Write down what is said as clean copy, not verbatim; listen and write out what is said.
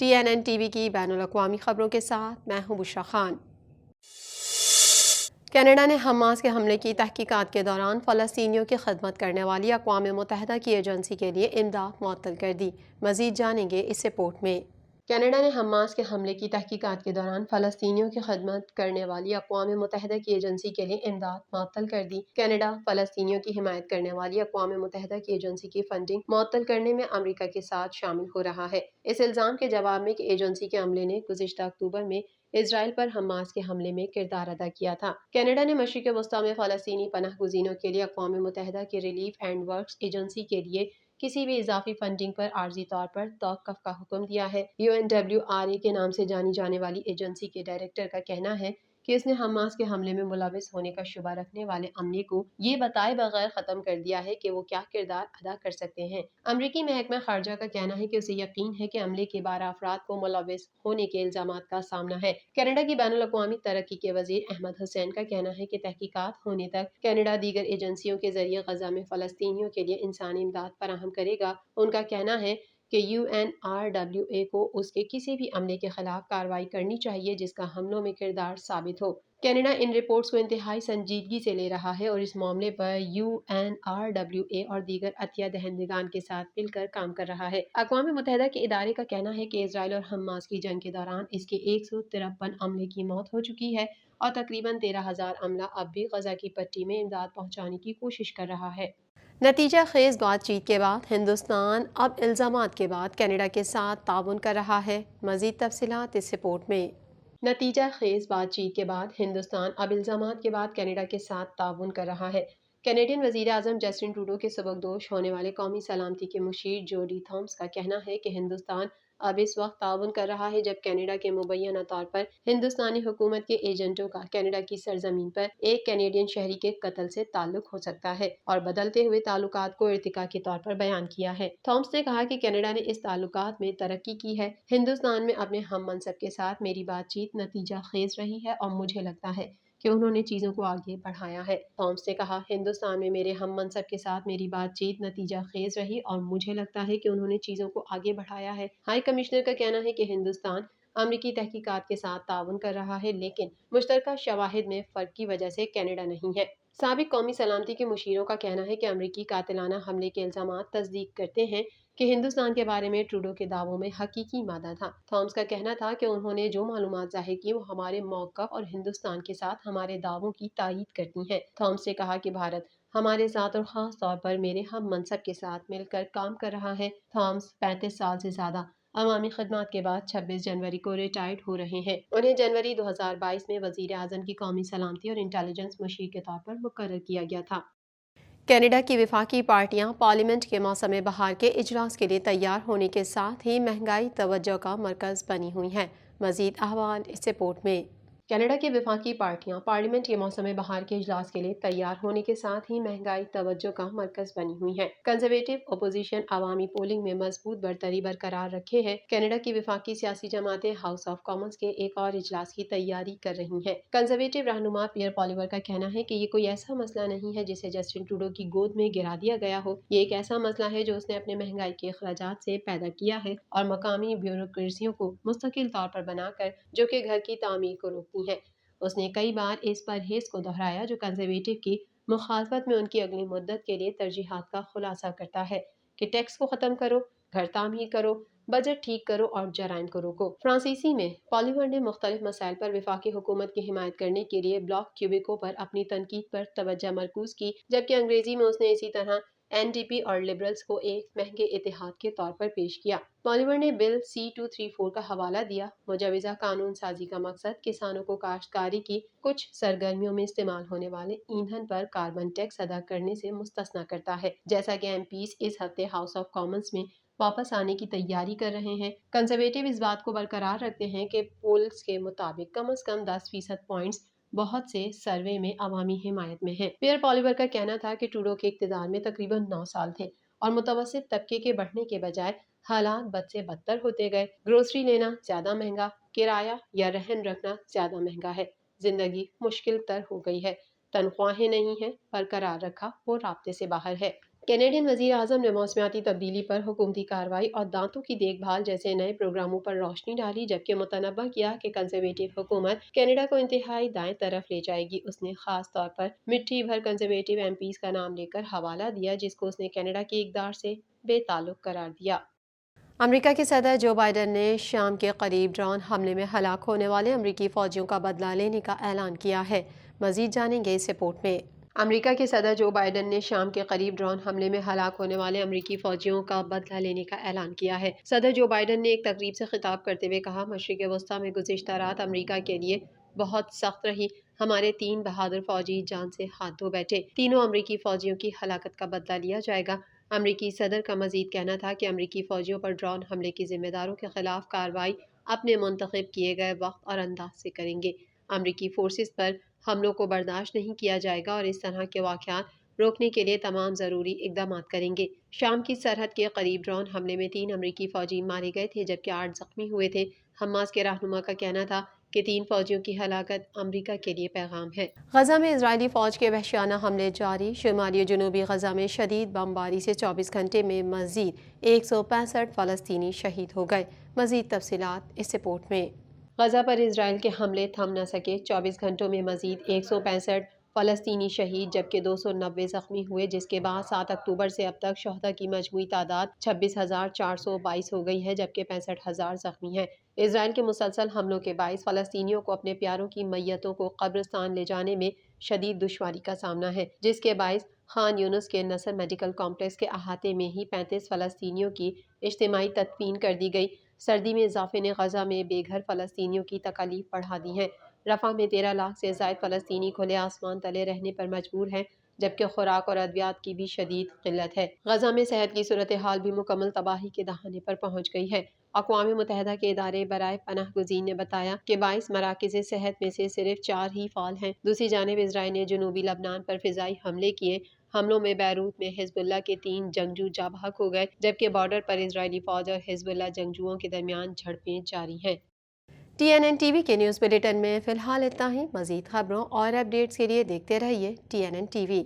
TNN TV کی بین الاقوامی خبروں کے ساتھ میں ہوں بشرا خان۔ کینیڈا نے حماس کے حملے کی تحقیقات کے دوران فلسطینیوں کی خدمت کرنے والی اقوام متحدہ کی ایجنسی کے لیے امداد معطل کر دی۔ مزید جانیں گے اس رپورٹ میں۔ کینیڈا نے حماس کے حملے کی تحقیقات کے دوران فلسطینیوں کی خدمت کرنے والی اقوام متحدہ کی ایجنسی کے لیے امداد معطل کر دی۔ کینیڈا فلسطینیوں کی حمایت کرنے والی اقوام متحدہ کی ایجنسی کی فنڈنگ معطل کرنے میں امریکہ کے ساتھ شامل ہو رہا ہے۔ اس الزام کے جواب میں کہ ایجنسی کے عملے نے گزشتہ اکتوبر میں اسرائیل پر حماس کے حملے میں کردار ادا کیا تھا۔ کینیڈا نے مشرق وسطیٰ میں فلسطینی پناہ گزینوں کے لیے اقوام متحدہ کی ریلیف اینڈ ورکس ایجنسی کے لیے کسی بھی اضافی فنڈنگ پر عارضی طور پر توقف کا حکم دیا ہے۔ UNWRA کے نام سے جانی جانے والی ایجنسی کے ڈائریکٹر کا کہنا ہے کہ اس نے حماس کے حملے میں ملوث ہونے کا شبہ رکھنے والے عملے کو یہ بتائے بغیر ختم کر دیا ہے کہ وہ کیا کردار ادا کر سکتے ہیں۔ امریکی محکمہ خارجہ کا کہنا ہے کہ اسے یقین ہے کہ عملے کے 12 افراد کو ملوث ہونے کے الزامات کا سامنا ہے۔ کینیڈا کی بین الاقوامی ترقی کے وزیر احمد حسین کا کہنا ہے کہ تحقیقات ہونے تک کینیڈا دیگر ایجنسیوں کے ذریعے غزہ میں فلسطینیوں کے لیے انسانی امداد فراہم کرے گا۔ ان کا کہنا ہے کہ UNRWA کو اس کے کسی بھی عملے کے خلاف کارروائی کرنی چاہیے جس کا حملوں میں کردار ثابت ہو۔ کینیڈا ان رپورٹس کو انتہائی سنجیدگی سے لے رہا ہے اور اس معاملے پر UNRWA اور دیگر عطیہ دہندگان کے ساتھ مل کر کام کر رہا ہے۔ اقوام متحدہ کے ادارے کا کہنا ہے کہ اسرائیل اور حماس کی جنگ کے دوران اس کے 153 عملے کی موت ہو چکی ہے اور تقریباً 13,000 عملہ اب بھی غزہ کی پٹی میں امداد پہنچانے کی کوشش کر رہا ہے۔ نتیجہ خیز بات چیت کے بعد ہندوستان اب الزامات کے بعد کینیڈا کے ساتھ تعاون کر رہا ہے۔ مزید تفصیلات اس رپورٹ میں۔ نتیجہ خیز بات چیت کے بعد ہندوستان اب الزامات کے بعد کینیڈا کے ساتھ تعاون کر رہا ہے۔ کینیڈین وزیر اعظم جسٹن ٹروڈو کے سبکدوش ہونے والے قومی سلامتی کے مشیر جوڈی تھامس کا کہنا ہے کہ ہندوستان اب اس وقت تعاون کر رہا ہے جب کینیڈا کے مبینہ طور پر ہندوستانی حکومت کے ایجنٹوں کا کینیڈا کی سرزمین پر ایک کینیڈین شہری کے قتل سے تعلق ہو سکتا ہے اور بدلتے ہوئے تعلقات کو ارتقاء کے طور پر بیان کیا ہے۔ تھامس نے کہا کہ کینیڈا نے اس تعلقات میں ترقی کی ہے۔ ہندوستان میں اپنے ہم منصب کے ساتھ میری بات چیت نتیجہ خیز رہی ہے اور مجھے لگتا ہے کہ انہوں نے چیزوں کو آگے بڑھایا ہے۔ تھامس نے کہا ہندوستان میں میرے ہم منصب کے ساتھ میری بات چیت نتیجہ خیز رہی اور مجھے لگتا ہے کہ انہوں نے چیزوں کو آگے بڑھایا ہے۔ ہائی کمشنر کا کہنا ہے کہ ہندوستان امریکی تحقیقات کے ساتھ تعاون کر رہا ہے لیکن مشترکہ شواہد میں فرق کی وجہ سے کینیڈا نہیں ہے۔ سابق قومی سلامتی کے مشیروں کا کہنا ہے کہ امریکی قاتلانہ حملے کے الزامات تصدیق کرتے ہیں کہ ہندوستان کے بارے میں ٹروڈو کے دعووں میں حقیقی مادہ تھا۔ تھامس کا کہنا تھا کہ انہوں نے جو معلومات ظاہر کی وہ ہمارے موقف اور ہندوستان کے ساتھ ہمارے دعووں کی تائید کرتی ہیں۔ تھامس نے کہا کہ بھارت ہمارے ساتھ اور خاص طور پر میرے ہم منصب کے ساتھ مل کر کام کر رہا ہے۔ تھامس 35 سال سے زیادہ عوامی خدمات کے بعد 26 جنوری کو ریٹائرڈ ہو رہے ہیں۔ انہیں جنوری 2022 میں وزیر اعظم کی قومی سلامتی اور انٹیلیجنس مشیر کے طور پر مقرر کیا گیا تھا۔ کینیڈا کی وفاقی پارٹیاں پارلیمنٹ کے موسم بہار کے اجلاس کے لیے تیار ہونے کے ساتھ ہی مہنگائی توجہ کا مرکز بنی ہوئی ہیں۔ مزید احوال اس رپورٹ میں۔ کینیڈا کی وفاقی پارٹیاں پارلیمنٹ کے موسم بہار کے اجلاس کے لیے تیار ہونے کے ساتھ ہی مہنگائی توجہ کا مرکز بنی ہوئی ہیں۔ کنزرویٹو اپوزیشن عوامی پولنگ میں مضبوط برتری برقرار رکھے ہے۔ کینیڈا کی وفاقی سیاسی جماعتیں ہاؤس آف کامنز کے ایک اور اجلاس کی تیاری کر رہی ہیں۔ کنزرویٹو رہنما پیئر پالیور کا کہنا ہے کہ یہ کوئی ایسا مسئلہ نہیں ہے جسے جسٹن ٹروڈو کی گود میں گرا دیا گیا ہو۔ یہ ایک ایسا مسئلہ ہے جو اس نے اپنے مہنگائی کے اخراجات سے پیدا کیا ہے اور مقامی بیوروکریسیوں کو مستقل طور پر بنا کر جو کہ گھر کی تعمیر کو روکتی ہیں۔ اس نے کئی بار اس پرہیز کو دہرایا جو کنزرویٹو کی مخالفت میں ان کی اگلی مدت کے لیے ترجیحات کا خلاصہ کرتا ہے کہ ٹیکس کو ختم کرو، گھر تعمیر کرو، بجٹ ٹھیک کرو اور جرائم کو روکو۔ فرانسیسی میں پالیور نے مختلف مسائل پر وفاقی حکومت کی حمایت کرنے کے لیے بلاک کیوبیکو پر اپنی تنقید پر توجہ مرکوز کی جبکہ انگریزی میں اس نے اسی طرح NDP اور لبرلز کو ایک مہنگے اتحاد کے طور پر پیش کیا۔ پالیور نے بل C-234 کا حوالہ دیا۔ مجوزہ قانون سازی کا مقصد کسانوں کو کاشتکاری کی کچھ سرگرمیوں میں استعمال ہونے والے ایندھن پر کاربن ٹیکس ادا کرنے سے مستثنیٰ کرتا ہے جیسا کہ MPs اس ہفتے ہاؤس آف کامنز میں واپس آنے کی تیاری کر رہے ہیں۔ کنزرویٹو اس بات کو برقرار رکھتے ہیں کہ پولز کے مطابق کم از کم 10% پوائنٹس بہت سے سروے میں عوامی حمایت میں ہیں۔ پیئر پالیور کا کہنا تھا کہ ٹروڈو کے اقتدار میں تقریباً 9 سال تھے اور متوسط طبقے کے بڑھنے کے بجائے حالات بد سے بدتر ہوتے گئے۔ گروسری لینا زیادہ مہنگا، کرایہ یا رہن رکھنا زیادہ مہنگا ہے، زندگی مشکل تر ہو گئی ہے، تنخواہیں نہیں ہیں، برقرار رکھا وہ رابطے سے باہر ہے۔ کینیڈین وزیر اعظم نے موسمیاتی تبدیلی پر حکومتی کارروائی اور دانتوں کی دیکھ بھال جیسے نئے پروگراموں پر روشنی ڈالی، جبکہ متنبہ کیا کہ کنزرویٹو حکومت کینیڈا کو انتہائی دائیں طرف لے جائے گی۔ اس نے خاص طور پر مٹھی بھر کنزرویٹو ایم پیز کا نام لے کر حوالہ دیا، جس کو اس نے کینیڈا کی اقدار سے بے تعلق قرار دیا۔ امریکہ کے صدر جو بائیڈن نے شام کے قریب ڈرون حملے میں ہلاک ہونے والے امریکی فوجیوں کا بدلہ لینے کا اعلان کیا ہے۔ مزید جانیں گے اس رپورٹ میں۔ امریکہ کے صدر جو بائیڈن نے شام کے قریب ڈرون حملے میں ہلاک ہونے والے امریکی فوجیوں کا بدلہ لینے کا اعلان کیا ہے۔ صدر جو بائیڈن نے ایک تقریب سے خطاب کرتے ہوئے کہا، مشرق وسطیٰ میں گزشتہ رات امریکہ کے لیے بہت سخت رہی۔ ہمارے 3 بہادر فوجی جان سے ہاتھ دھو بیٹھے۔ تینوں امریکی فوجیوں کی ہلاکت کا بدلہ لیا جائے گا۔ امریکی صدر کا مزید کہنا تھا کہ امریکی فوجیوں پر ڈرون حملے کے ذمہ داروں کے خلاف کارروائی اپنے منتخب کیے گئے وقت اور انداز سے کریں گے۔ امریکی فورسز پر حملوں کو برداشت نہیں کیا جائے گا اور اس طرح کے واقعات روکنے کے لیے تمام ضروری اقدامات کریں گے۔ شام کی سرحد کے قریب ڈرون حملے میں 3 امریکی فوجی مارے گئے تھے، جبکہ 8 زخمی ہوئے تھے۔ حماس کے رہنما کا کہنا تھا کہ 3 فوجیوں کی ہلاکت امریکہ کے لیے پیغام ہے۔ غزہ میں اسرائیلی فوج کے وحشیانہ حملے جاری۔ شمالی و جنوبی غزہ میں شدید بمباری سے 24 گھنٹے میں مزید 165 فلسطینی شہید ہو گئے۔ مزید تفصیلات اس رپورٹ میں۔ غزہ پر اسرائیل کے حملے تھم نہ سکے۔ 24 گھنٹوں میں مزید 165 فلسطینی شہید جبکہ 290 زخمی ہوئے، جس کے بعد 7 اکتوبر سے اب تک شہداء کی مجموعی تعداد 26,422 ہو گئی ہے، جبکہ 65,000 زخمی ہیں۔ اسرائیل کے مسلسل حملوں کے باعث فلسطینیوں کو اپنے پیاروں کی میتوں کو قبرستان لے جانے میں شدید دشواری کا سامنا ہے، جس کے باعث خان یونس کے نصر میڈیکل کمپلیکس کے احاطے میں ہی 35 فلسطینیوں کی اجتماعی تدفین کر دی گئی۔ سردی میں اضافے نے غزہ میں بے گھر فلسطینیوں کی تکالیف بڑھا دی ہیں۔ رفح میں 13 لاکھ سے زائد فلسطینی کھلے آسمان تلے رہنے پر مجبور ہیں، جبکہ خوراک اور ادویات کی بھی شدید قلت ہے۔ غزہ میں صحت کی صورتحال بھی مکمل تباہی کے دہانے پر پہنچ گئی ہے۔ اقوام متحدہ کے ادارے برائے پناہ گزین نے بتایا کہ 22 مراکز صحت میں سے صرف 4 ہی فعال ہیں۔ دوسری جانب اسرائیل نے جنوبی لبنان پر فضائی حملے کیے۔ حملوں میں بیروت میں حزب اللہ کے 3 جنگجو جاں بحق ہو گئے، جبکہ بارڈر پر اسرائیلی فوج اور حزب اللہ جنگجوؤں کے درمیان جھڑپیں جاری ہیں۔ TNN TV کے نیوز بلیٹن میں فی الحال اتنا ہی۔ مزید خبروں اور اپڈیٹس کے لیے دیکھتے رہیے TNN TV۔